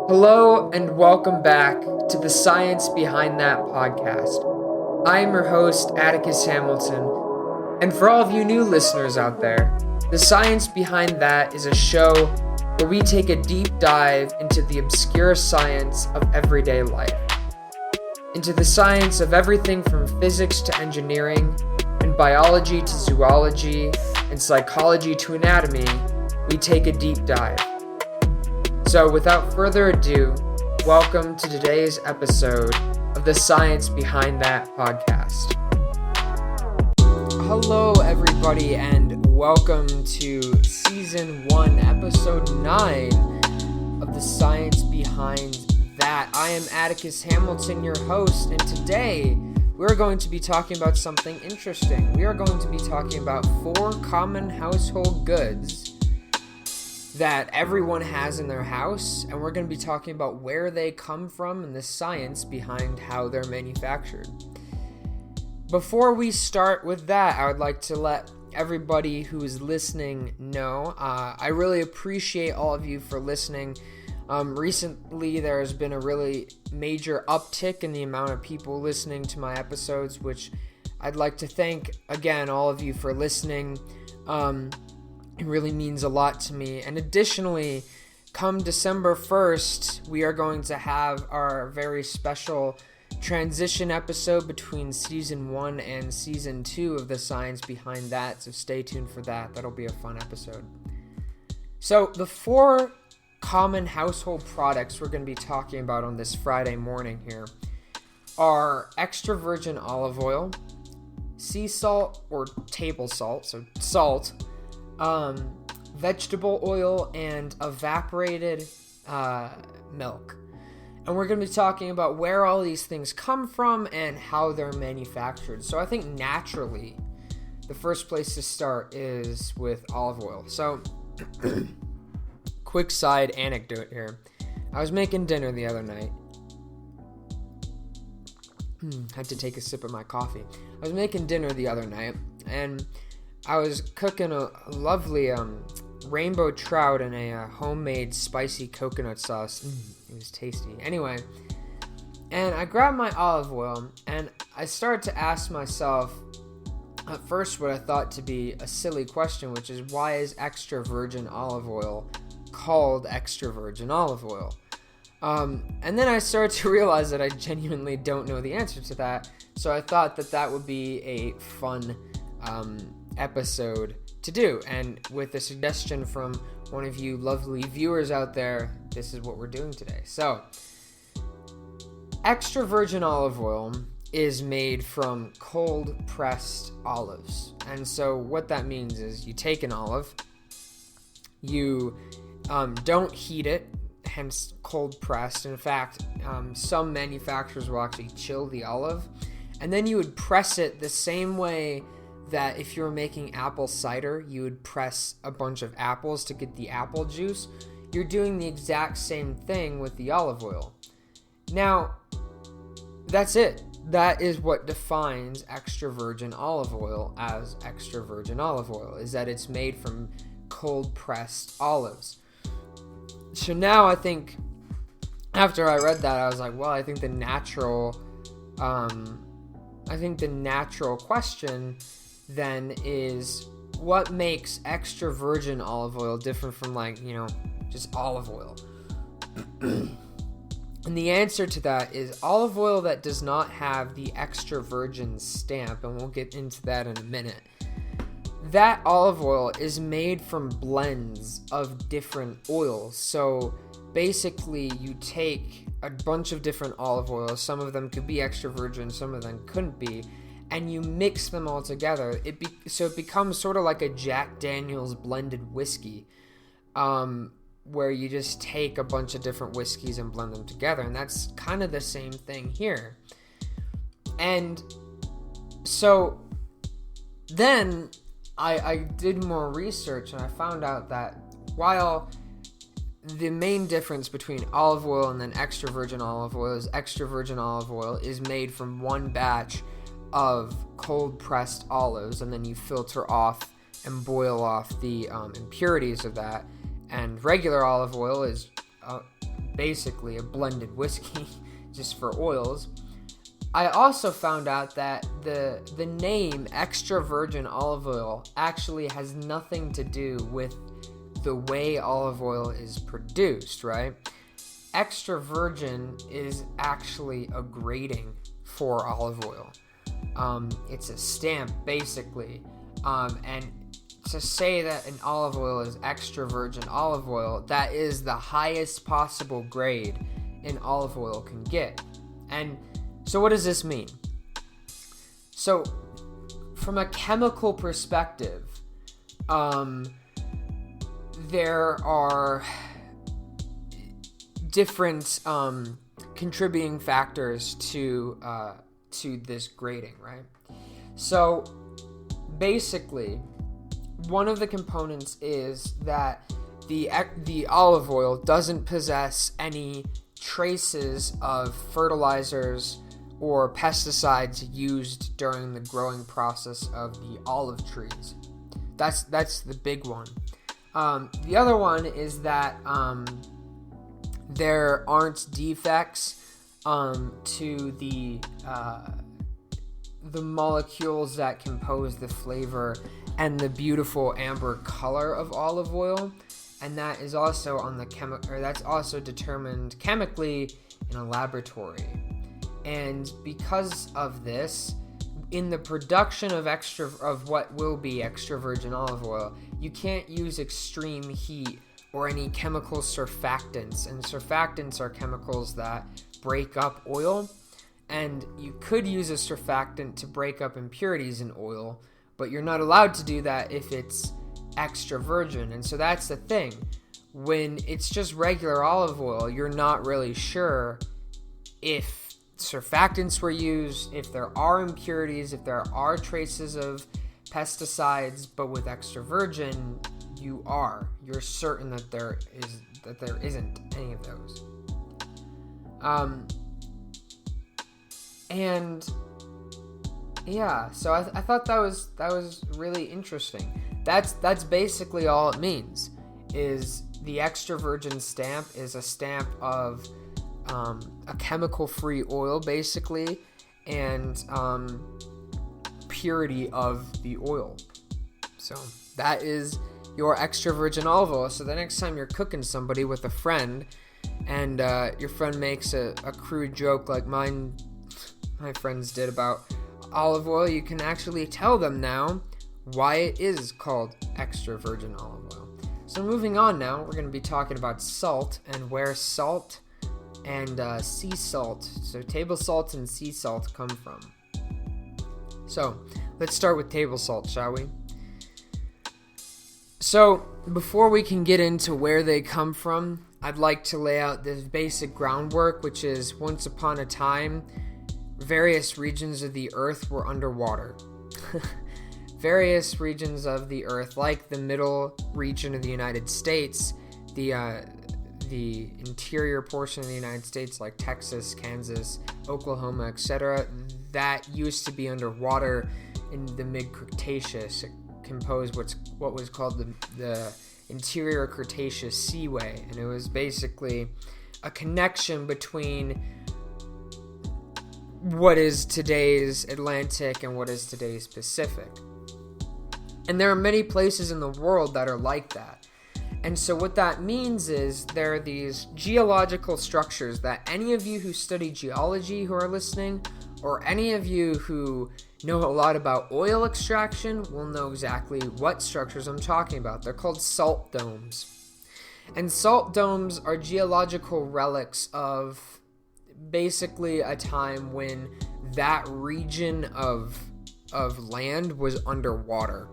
Hello and welcome back to the Science Behind That podcast. I am your host, Atticus Hamilton, and for all of you new listeners out there, the Science Behind That is a show where we take a deep dive into the obscure science of everyday life. Into the science of everything from physics to engineering, and biology to zoology, and psychology to anatomy, we take a deep dive. So without further ado, welcome to today's episode of the Science Behind That podcast. Hello everybody and welcome to Season 1, Episode 9 of the Science Behind That. I am Atticus Hamilton, your host, and today we're going to be talking about something interesting. We are going to be talking about 4 common household goods that everyone has in their house, and we're going to be talking about where they come from and the science behind how they're manufactured. Before we start with that, I would like to let everybody who is listening know, I really appreciate all of you for listening. Recently, there has been a really major uptick in the amount of people listening to my episodes, which I'd like to thank, again, all of you for listening. It really means a lot to me. And additionally, come December 1st, we are going to have our very special transition episode between Season 1 and Season 2 of The Science Behind That, so stay tuned for that. That'll be a fun episode. So, the 4 common household products we're going to be talking about on this Friday morning here are extra virgin olive oil, sea salt or table salt, so salt, vegetable oil, and evaporated milk. And we're going to be talking about where all these things come from and how they're manufactured. So I think naturally, the first place to start is with olive oil. So, quick side anecdote here. I was making dinner the other night. Had to take a sip of my coffee. I was making dinner the other night, and I was cooking a lovely rainbow trout in a homemade spicy coconut sauce. It was tasty. Anyway, and I grabbed my olive oil, and I started to ask myself, at first, what I thought to be a silly question, which is, why is extra virgin olive oil called extra virgin olive oil? And then I started to realize that I genuinely don't know the answer to that, so I thought that that would be a fun episode to do, and with a suggestion from one of you lovely viewers out there, this is what we're doing today. So, extra virgin olive oil is made from cold pressed olives, and so what that means is you take an olive, you don't heat it, hence cold pressed. In fact, some manufacturers will actually chill the olive, and then you would press it the same way that if you were making apple cider, you would press a bunch of apples to get the apple juice. You're doing the exact same thing with the olive oil. Now, that's it. That is what defines extra virgin olive oil as extra virgin olive oil, is that it's made from cold pressed olives. So now I think, after I read that, I was like, well, I think the natural question then is, what makes extra virgin olive oil different from, just olive oil? And the answer to that is olive oil that does not have the extra virgin stamp, and we'll get into that in a minute. That olive oil is made from blends of different oils. So basically, you take a bunch of different olive oils, some of them could be extra virgin, some of them couldn't be, and you mix them all together. So it becomes sort of like a Jack Daniel's blended whiskey, where you just take a bunch of different whiskeys and blend them together, and that's kind of the same thing here. And so then I did more research, and I found out that while the main difference between olive oil and then extra virgin olive oil is extra virgin olive oil is made from one batch of cold pressed olives, and then you filter off and boil off the impurities of that. And regular olive oil is basically a blended whiskey just for oils. I also found out that the name extra virgin olive oil actually has nothing to do with the way olive oil is produced, right? Extra virgin is actually a grading for olive oil. It's a stamp, basically. And to say that an olive oil is extra virgin olive oil, that is the highest possible grade an olive oil can get. And so what does this mean? So from a chemical perspective, there are different contributing factors to this grading, right? So basically, one of the components is that the olive oil doesn't possess any traces of fertilizers or pesticides used during the growing process of the olive trees. That's the big one. The other one is that there aren't defects to the molecules that compose the flavor and the beautiful amber color of olive oil, and that is also that's also determined chemically in a laboratory. And because of this, in the production of what will be extra virgin olive oil, you can't use extreme heat or any chemical surfactants. And surfactants are chemicals that break up oil. And you could use a surfactant to break up impurities in oil, but you're not allowed to do that if it's extra virgin. And so that's the thing. When it's just regular olive oil, you're not really sure if surfactants were used, if there are impurities, if there are traces of pesticides. But with extra virgin, you're certain that there isn't any of those. And yeah, so I thought that was really interesting. That's basically all it means. Is the extra virgin stamp is a stamp of a chemical-free oil, basically, and purity of the oil. So that is your extra virgin olive oil. So the next time you're cooking somebody with a friend, and your friend makes a crude joke like my friends did about olive oil, you can actually tell them now why it is called extra virgin olive oil. So moving on now, we're going to be talking about salt and where salt and sea salt, so table salt and sea salt, come from. So let's start with table salt, shall we? So before we can get into where they come from, I'd like to lay out this basic groundwork, which is once upon a time, various regions of the earth were underwater. Various regions of the earth, like the middle region of the United States, the interior portion of the United States, like Texas, Kansas, Oklahoma, etc., that used to be underwater in the mid-Cretaceous. It composed what was called the interior Cretaceous Seaway, and it was basically a connection between what is today's Atlantic and what is today's Pacific. And there are many places in the world that are like that. And so what that means is there are these geological structures that any of you who study geology who are listening, or any of you who know a lot about oil extraction, will know exactly what structures I'm talking about. They're called salt domes. And salt domes are geological relics of basically a time when that region of land was underwater.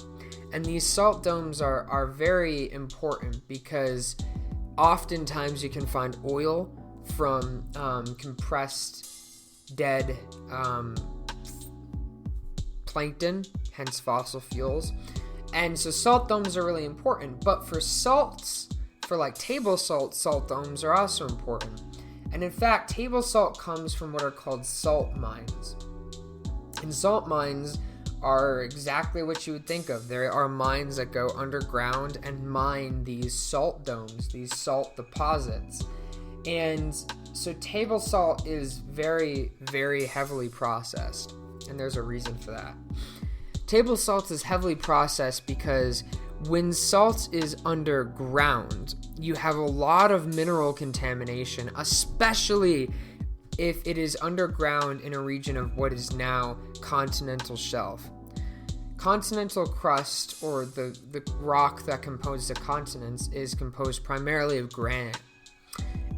And these salt domes are very important because oftentimes you can find oil from compressed dead plankton, hence fossil fuels. And so salt domes are really important. But for salts, for like table salt, salt domes are also important. And in fact, table salt comes from what are called salt mines. And salt mines are exactly what you would think of. There are mines that go underground and mine these salt domes, these salt deposits. And so table salt is very, very heavily processed, and there's a reason for that. Table salt is heavily processed because when salt is underground, you have a lot of mineral contamination, especially if it is underground in a region of what is now continental shelf. Continental crust, or the rock that composes the continents, is composed primarily of granite.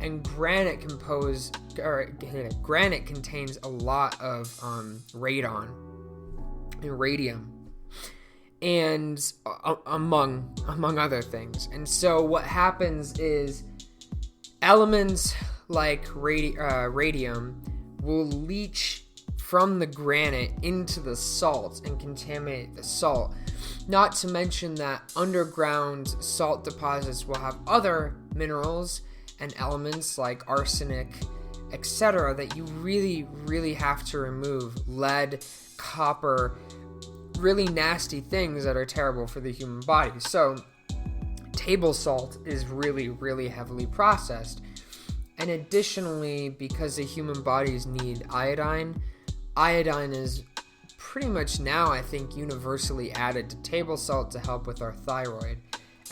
And granite contains a lot of radon and radium, and among other things. And so what happens is elements like radium will leach from the granite into the salt and contaminate the salt. Not to mention that underground salt deposits will have other minerals and elements like arsenic, etc., that you really, really have to remove. Lead, copper, really nasty things that are terrible for the human body. So table salt is really, really heavily processed. And additionally, because the human bodies need iodine is pretty much now, I think, universally added to table salt to help with our thyroid.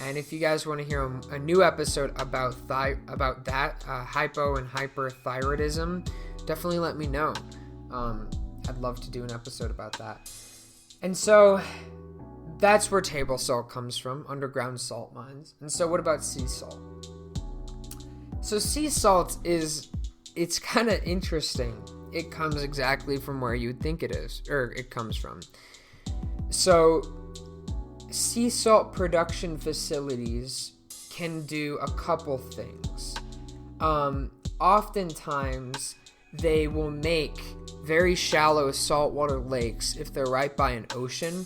And if you guys want to hear a new episode about that, hypo and hyperthyroidism, definitely let me know. I'd love to do an episode about that. And so that's where table salt comes from, underground salt mines. And so what about sea salt? So sea salt it's kind of interesting. It comes exactly from where you'd think it comes from. So sea salt production facilities can do a couple things. Oftentimes, they will make very shallow saltwater lakes if they're right by an ocean.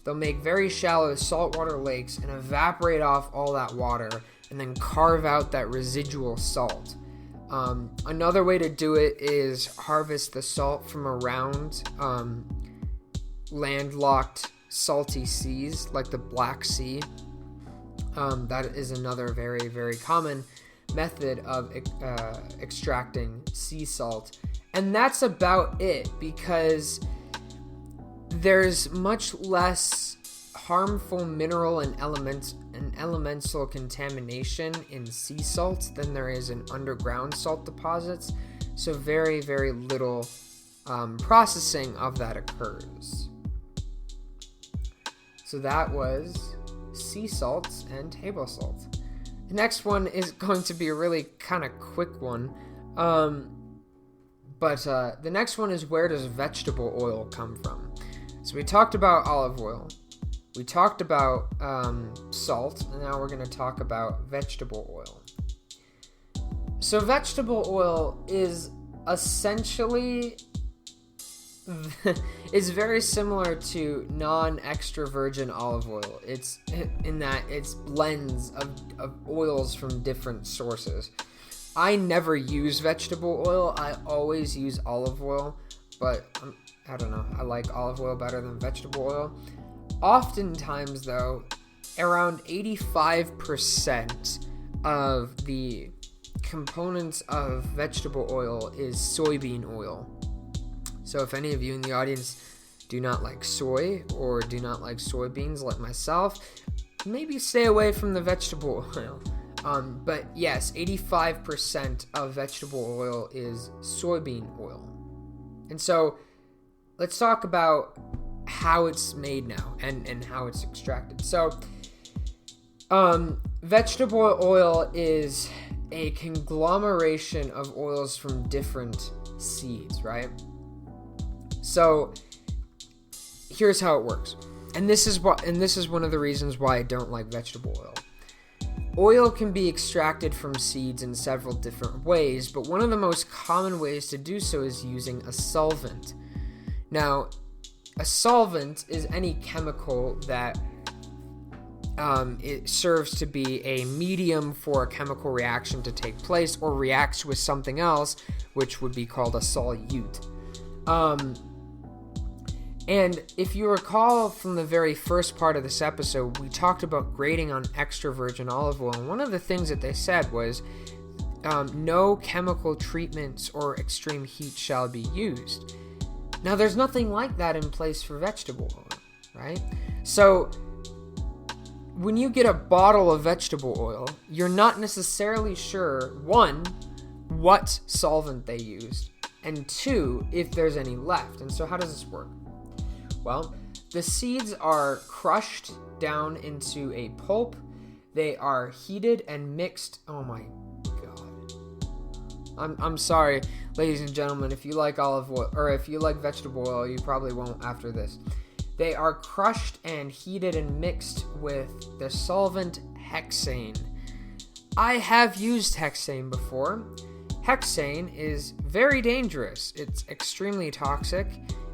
They'll make very shallow saltwater lakes and evaporate off all that water and then carve out that residual salt. Another way to do it is harvest the salt from around landlocked salty seas like the Black Sea. That is another very, very common method of extracting sea salt. And that's about it, because there's much less harmful mineral and elemental contamination in sea salt than there is in underground salt deposits. So very, very little processing of that occurs. So that was sea salts and table salt. The next one is going to be a really kind of quick one. But the next one is, where does vegetable oil come from? So we talked about olive oil. We talked about salt, and now we're going to talk about vegetable oil. So vegetable oil is essentially is very similar to non-extra virgin olive oil. It's in that it's blends of oils from different sources. I never use vegetable oil. I always use olive oil, but I don't know. I like olive oil better than vegetable oil. Oftentimes, though, around 85% of the components of vegetable oil is soybean oil. So if any of you in the audience do not like soy or do not like soybeans like myself, maybe stay away from the vegetable oil. But yes, 85% of vegetable oil is soybean oil. And so let's talk about how it's made now and how it's extracted. So vegetable oil is a conglomeration of oils from different seeds, right? So here's how it works. And this is one of the reasons why I don't like vegetable oil. Oil can be extracted from seeds in several different ways, but one of the most common ways to do so is using a solvent. Now, a solvent is any chemical that it serves to be a medium for a chemical reaction to take place, or reacts with something else, which would be called a solute. And if you recall from the very first part of this episode, we talked about grading on extra virgin olive oil. And one of the things that they said was no chemical treatments or extreme heat shall be used. Now, there's nothing like that in place for vegetable oil, right? So when you get a bottle of vegetable oil, you're not necessarily sure, one, what solvent they used, and two, if there's any left. And so how does this work? Well, the seeds are crushed down into a pulp. They are heated and mixed. Oh my God. I'm sorry, ladies and gentlemen, if you like olive oil, or if you like vegetable oil, you probably won't after this. They are crushed and heated and mixed with the solvent hexane. I have used hexane before. Hexane is very dangerous. It's extremely toxic.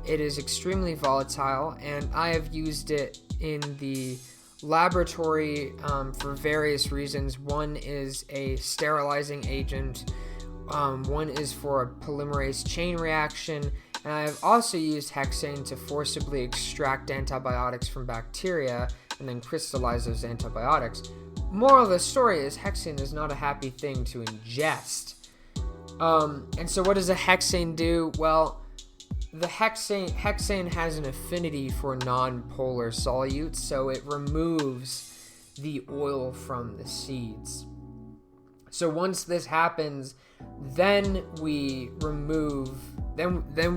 It is extremely volatile, and I have used it in the laboratory for various reasons. One is a sterilizing agent. One is for a polymerase chain reaction. And I have also used hexane to forcibly extract antibiotics from bacteria and then crystallize those antibiotics. Moral of the story is hexane is not a happy thing to ingest. And so what does a hexane do? Well, the hexane has an affinity for non-polar solutes, so it removes the oil from the seeds. So once this happens, then we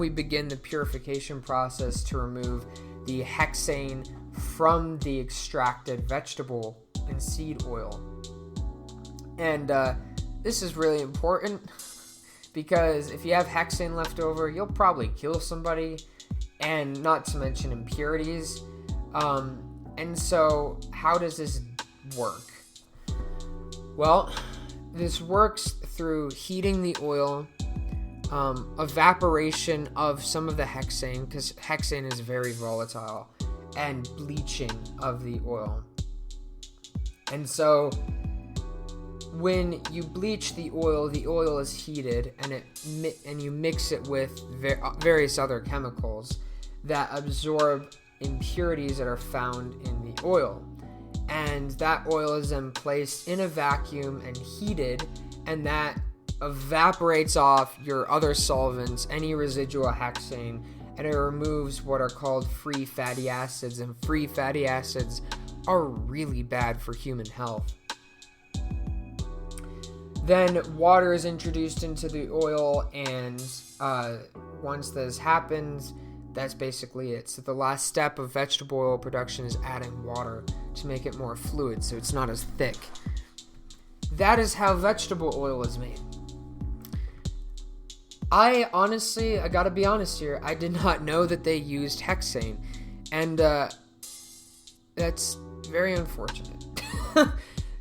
begin the purification process to remove the hexane from the extracted vegetable and seed oil. And this is really important because if you have hexane left over, you'll probably kill somebody, and not to mention impurities. And so how does this work? Well, this works through heating the oil, evaporation of some of the hexane, because hexane is very volatile, and bleaching of the oil. And so when you bleach the oil is heated, and you mix it with various other chemicals that absorb impurities that are found in the oil. And that oil is then placed in a vacuum and heated, and that evaporates off your other solvents, any residual hexane, and it removes what are called free fatty acids, and free fatty acids are really bad for human health. Then water is introduced into the oil, and once this happens, that's basically it. So the last step of vegetable oil production is adding water to make it more fluid so it's not as thick. That is how vegetable oil is made. I gotta be honest here, I did not know that they used hexane, and that's very unfortunate.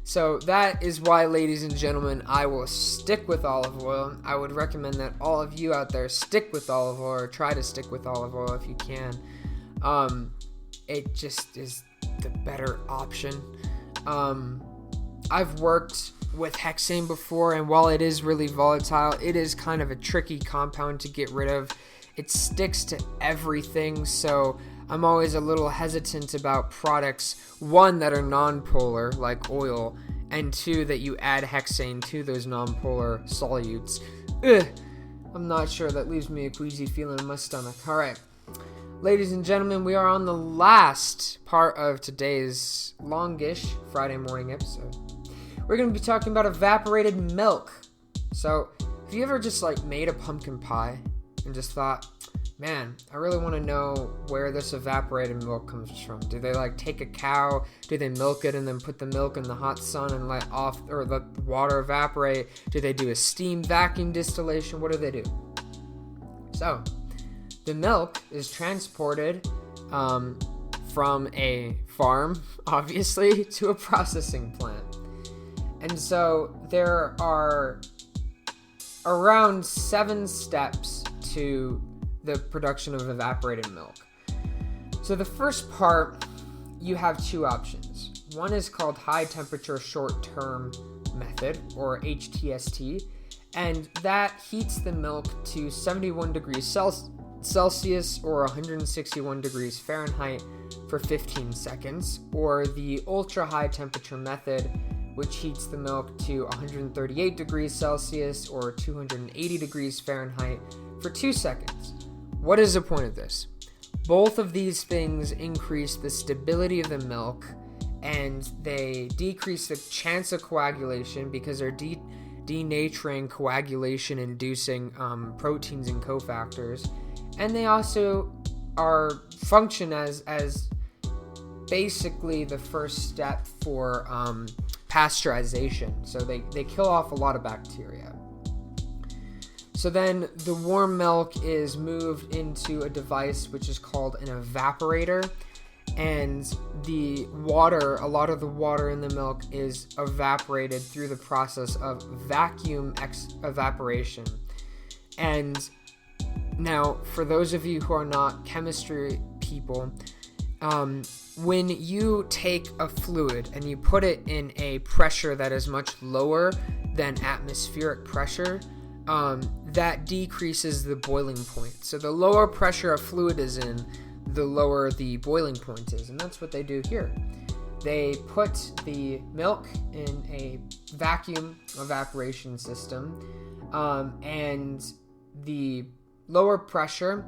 So that is why, ladies and gentlemen, I will stick with olive oil. I would recommend that all of you out there stick with olive oil, or try to stick with olive oil if you can. It just is the better option. I've worked with hexane before, and while it is really volatile, it is kind of a tricky compound to get rid of. It sticks to everything, so I'm always a little hesitant about products, one, that are non-polar, like oil, and two, that you add hexane to those non-polar solutes. I'm not sure, that leaves me a queasy feeling in my stomach. Alright, ladies and gentlemen, we are on the last part of today's longish Friday morning episode. We're going to be talking about evaporated milk. So, have you ever just made a pumpkin pie and just thought, man, I really want to know where this evaporated milk comes from? Do they take a cow? Do they milk it and then put the milk in the hot sun and let the water evaporate? Do they do a steam vacuum distillation? What do they do? So, the milk is transported from a farm, obviously, to a processing plant. And so there are around 7 steps to the production of evaporated milk. So the first part, you have 2 options. One is called high temperature short-term method, or HTST, and that heats the milk to 71 degrees Celsius or 161 degrees Fahrenheit for 15 seconds, or the ultra high temperature method, which heats the milk to 138 degrees Celsius or 280 degrees Fahrenheit for 2 seconds. What is the point of this? Both of these things increase the stability of the milk, and they decrease the chance of coagulation because they're denaturing coagulation-inducing proteins and cofactors. And they also function as basically the first step for pasteurization. So they kill off a lot of bacteria. So then the warm milk is moved into a device which is called an evaporator, and a lot of the water in the milk is evaporated through the process of vacuum evaporation. And now, for those of you who are not chemistry people, when you take a fluid and you put it in a pressure that is much lower than atmospheric pressure, that decreases the boiling point. So the lower pressure a fluid is in, the lower the boiling point is. And that's what they do here. They put the milk in a vacuum evaporation system, and the lower pressure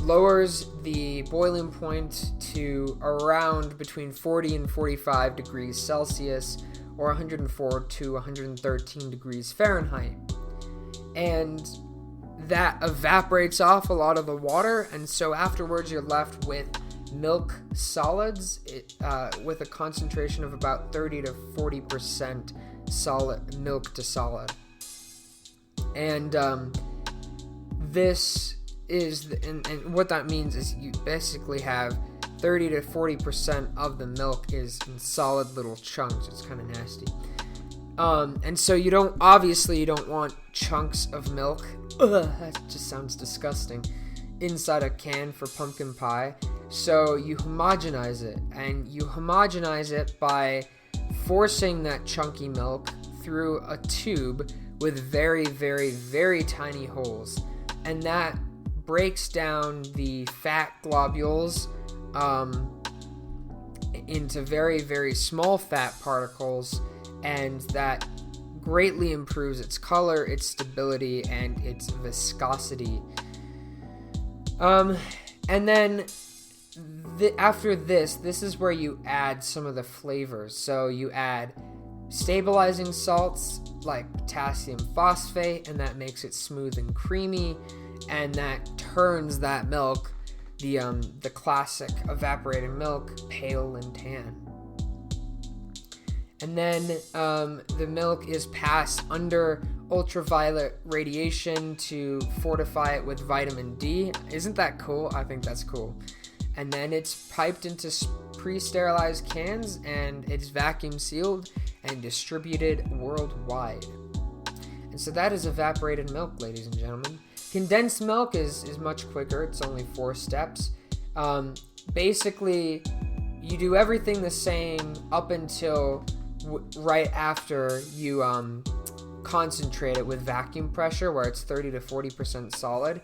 lowers the boiling point to around between 40 and 45 degrees Celsius or 104 to 113 degrees Fahrenheit. And that evaporates off a lot of the water, and so afterwards you're left with milk solids with a concentration of about 30 to 40% solid milk to solid. And this is and what that means is you basically have 30 to 40% of the milk is in solid little chunks. It's kind of nasty. And so you don't want chunks of milk. That just sounds disgusting. Inside a can for pumpkin pie. So you homogenize it, and you homogenize it by forcing that chunky milk through a tube with very, very, very tiny holes. And that breaks down the fat globules into very, very small fat particles, and that greatly improves its color, its stability, and its viscosity. And then after this is where you add some of the flavors. So you add stabilizing salts like potassium phosphate, and that makes it smooth and creamy, and that turns that milk, the classic evaporated milk, pale and tan. And then the milk is passed under ultraviolet radiation to fortify it with vitamin D. Isn't that cool? I think that's cool. And then it's piped into pre-sterilized cans, and it's vacuum sealed and distributed worldwide. And so that is evaporated milk, ladies and gentlemen. Condensed milk is much quicker. It's only 4 steps. Basically, you do everything the same up until right after you concentrate it with vacuum pressure, where it's 30 to 40% solid.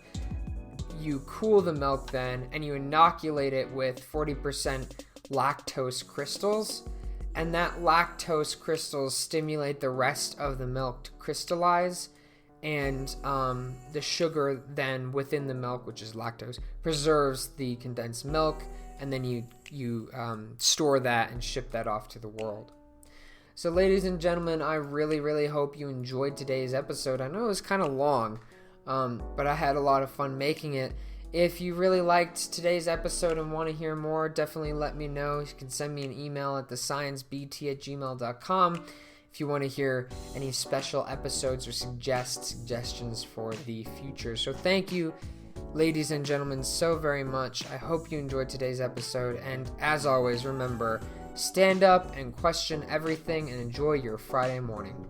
You cool the milk then, and you inoculate it with 40% lactose crystals, and that lactose crystals stimulate the rest of the milk to crystallize, and the sugar then within the milk, which is lactose, preserves the condensed milk, and then you store that and ship that off to the world. So ladies and gentlemen, I really, really hope you enjoyed today's episode. I know it was kind of long, but I had a lot of fun making it. If you really liked today's episode and want to hear more, definitely let me know. You can send me an email at thesciencebt@gmail.com if you want to hear any special episodes or suggestions for the future. So thank you, ladies and gentlemen, so very much. I hope you enjoyed today's episode, and as always, remember, stand up and question everything and enjoy your Friday morning.